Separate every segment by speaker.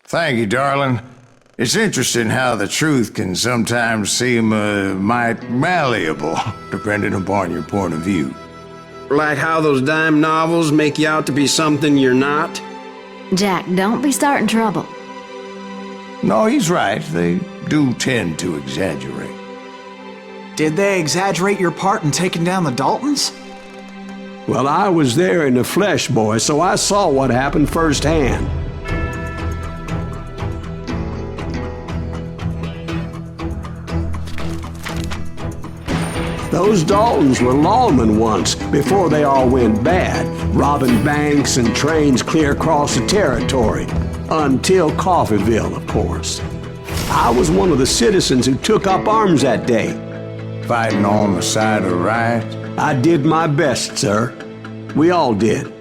Speaker 1: Thank you, darling. It's interesting how the truth can sometimes seem might malleable, depending upon your point of view.
Speaker 2: Like how those dime novels make you out to be something you're not?
Speaker 3: Jack, don't be starting trouble.
Speaker 1: No, he's right. They do tend to exaggerate.
Speaker 4: Did they exaggerate your part in taking down the Daltons?
Speaker 2: Well, I was there in the flesh, boy, so I saw what happened firsthand. Those Daltons were lawmen once, before they all went bad, robbing banks and trains clear across the territory. Until Coffeeville, of course. I was one of the citizens who took up arms that day.
Speaker 1: Fighting on the side of right?
Speaker 2: I did my best, sir. We all did.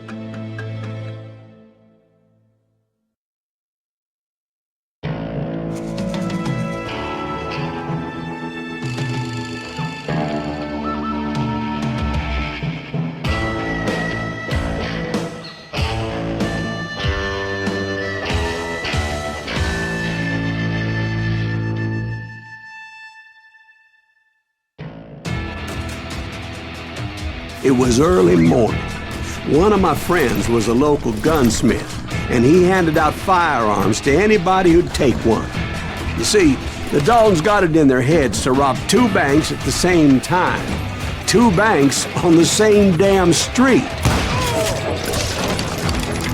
Speaker 2: It was early morning. One of my friends was a local gunsmith, and he handed out firearms to anybody who'd take one. You see, the Daltons got it in their heads to rob two banks at the same time. Two banks on the same damn street.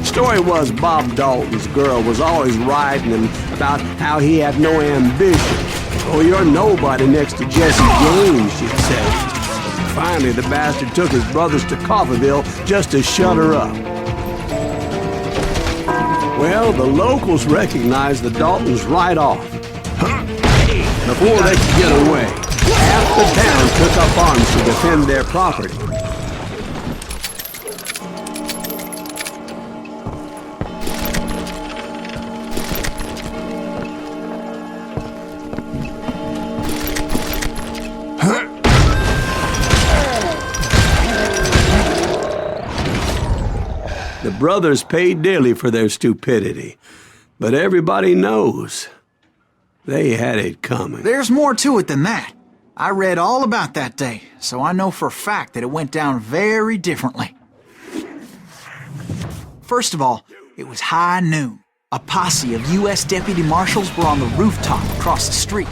Speaker 2: Story was Bob Dalton's girl was always writing him about how he had no ambition. Oh, you're nobody next to Jesse James, she'd say. Finally, the bastard took his brothers to Coffeeville just to shut her up. Well, the locals recognized the Daltons right off. Before they could get away, half the town took up arms to defend their property. The brothers paid dearly for their stupidity, but everybody knows they had it coming.
Speaker 4: There's more to it than that. I read all about that day, so I know for a fact that it went down very differently. First of all, it was high noon. A posse of U.S. deputy marshals were on the rooftop across the street.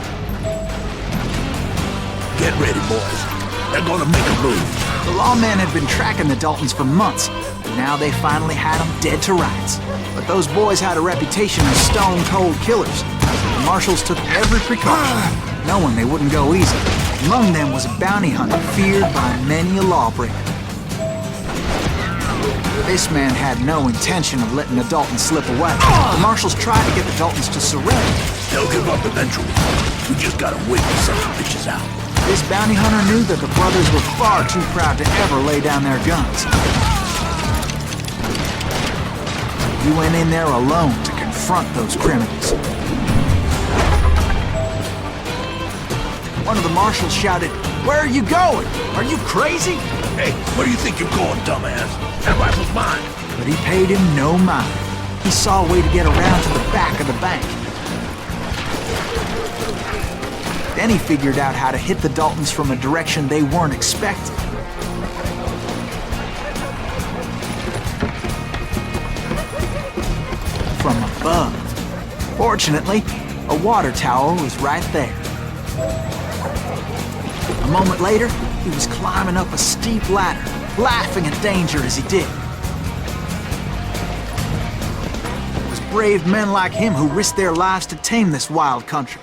Speaker 5: Get ready, boys. They're gonna make a move.
Speaker 4: The lawmen had been tracking the Daltons for months, and now they finally had them dead to rights. But those boys had a reputation as stone-cold killers. The marshals took every precaution, knowing they wouldn't go easy. Among them was a bounty hunter feared by many a lawbreaker. This man had no intention of letting the Daltons slip away. The marshals tried to get the Daltons to surrender.
Speaker 5: They'll give up eventually. We just gotta wait and set the bitches out.
Speaker 4: This bounty hunter knew that the brothers were far too proud to ever lay down their guns. He went in there alone to confront those criminals. One of the marshals shouted, "Where are you going? Are you crazy?"
Speaker 5: Hey, where do you think you're going, dumbass? That rifle's mine.
Speaker 4: But he paid him no mind. He saw a way to get around to the back of the bank. Then he figured out how to hit the Daltons from a direction they weren't expecting. From above. Fortunately, a water tower was right there. A moment later, he was climbing up a steep ladder, laughing at danger as he did. It was brave men like him who risked their lives to tame this wild country.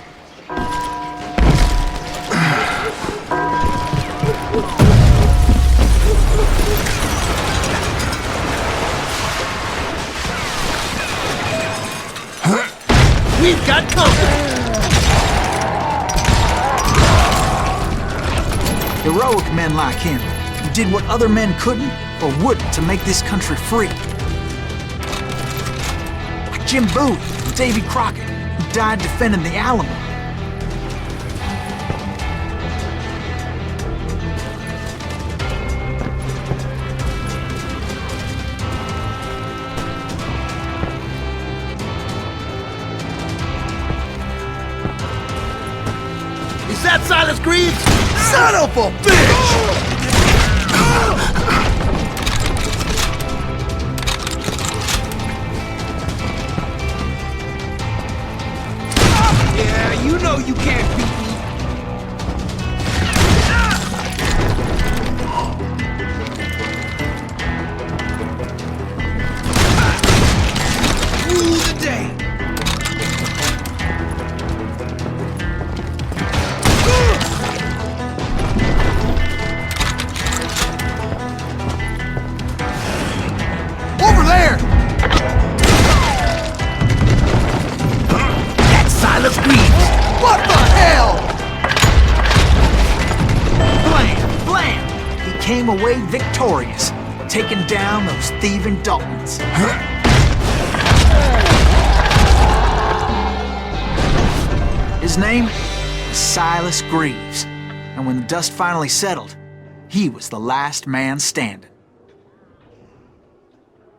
Speaker 5: We've got company!
Speaker 4: Heroic men like him, who did what other men couldn't or wouldn't to make this country free. Like Jim Bowie and Davy Crockett, who died defending the Alamo.
Speaker 5: Son of a bitch!
Speaker 2: Yeah, you know you can't beat me. Rule the day.
Speaker 5: Over there! That's Silas Greaves! What the hell?
Speaker 4: Blam! Blam! He came away victorious, taking down those thieving Daltons. His name was Silas Greaves, and when the dust finally settled, he was the last man standing.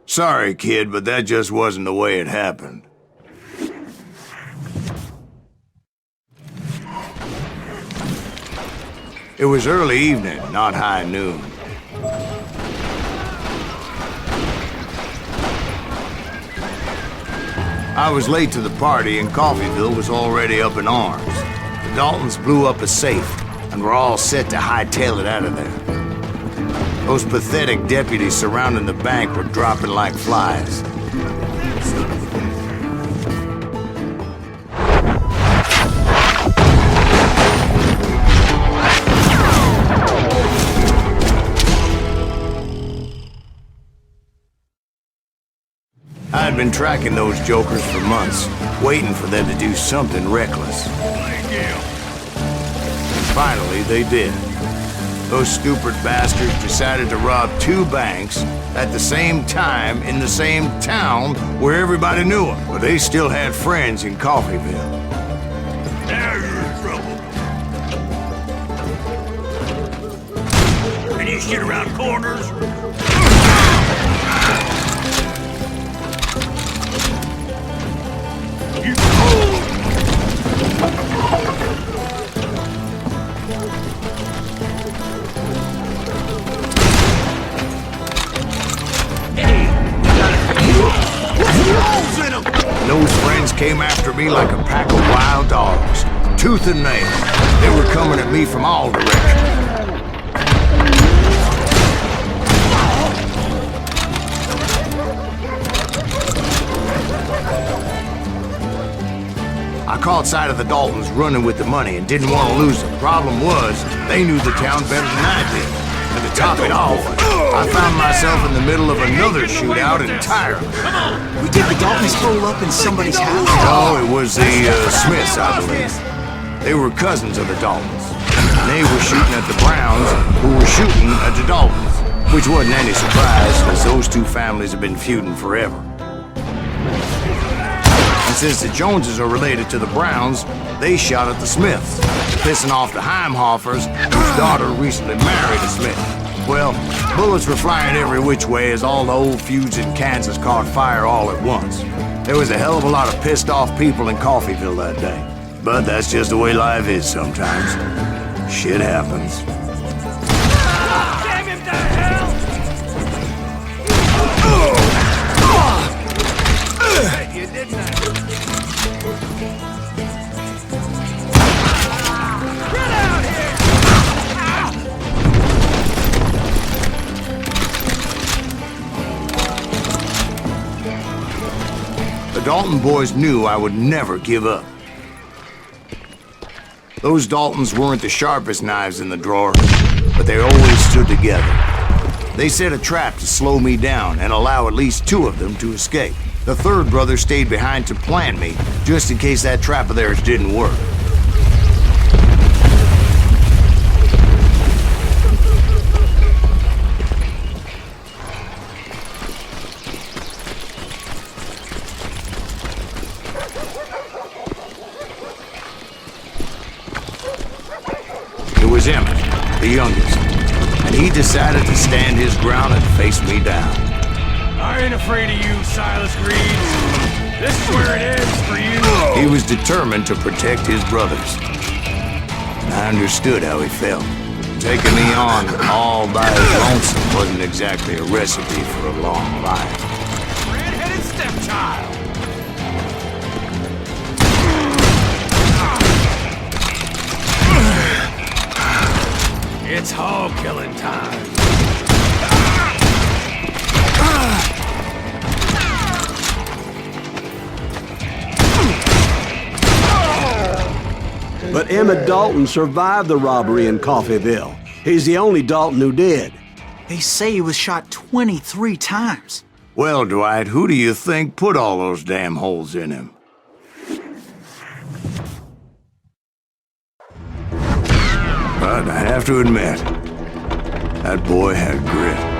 Speaker 1: Sorry, kid, but that just wasn't the way it happened. It was early evening, not high noon. I was late to the party and Coffeyville was already up in arms. The Daltons blew up a safe and were all set to hightail it out of there. Those pathetic deputies surrounding the bank were dropping like flies. I had been tracking those jokers for months, waiting for them to do something reckless. And finally, they did. Those stupid bastards decided to rob 2 banks at the same time in the same town where everybody knew them. But they still had friends in Coffeyville.
Speaker 5: Now you're in trouble. Any shit around corners?
Speaker 1: Those friends came after me like a pack of wild dogs, tooth and nail. They were coming at me from all directions. I caught sight of the Daltons running with the money and didn't want to lose them. Problem was, they knew the town better than I did. And to top it off, I found myself in the middle of another shootout entirely.
Speaker 4: Did the Daltons hole up in somebody's house?
Speaker 1: No, it was the Smiths, I believe. They were cousins of the Daltons. And they were shooting at the Browns, who were shooting at the Daltons. Which wasn't any surprise, because those 2 families have been feuding forever. And since the Joneses are related to the Browns, they shot at the Smiths, pissing off the Heimhoffers, whose daughter recently married a Smith. Well, bullets were flying every which way as all the old feuds in Kansas caught fire all at once. There was a hell of a lot of pissed off people in Coffeyville that day. But that's just the way life is sometimes. Shit happens.
Speaker 5: Damn him to hell! You didn't I? Get out here!
Speaker 1: The Dalton boys knew I would never give up. Those Daltons weren't the sharpest knives in the drawer, but they always stood together. They set a trap to slow me down and allow at least 2 of them to escape. The 3rd brother stayed behind to plant me, just in case that trap of theirs didn't work. It was Emmett, the youngest, and he decided to stand his ground and face me down.
Speaker 5: I ain't afraid of you, Silas Greaves. This is where it ends for you.
Speaker 1: He was determined to protect his brothers. And I understood how he felt. taking me on all by his lonesome wasn't exactly a recipe for a long life.
Speaker 5: Red-headed stepchild! It's hog killing time.
Speaker 2: But Emmett Dalton survived the robbery in Coffeyville. He's the only Dalton who did.
Speaker 4: They say he was shot 23 times.
Speaker 1: Well, Dwight, who do you think put all those damn holes in him? But I have to admit, that boy had grit.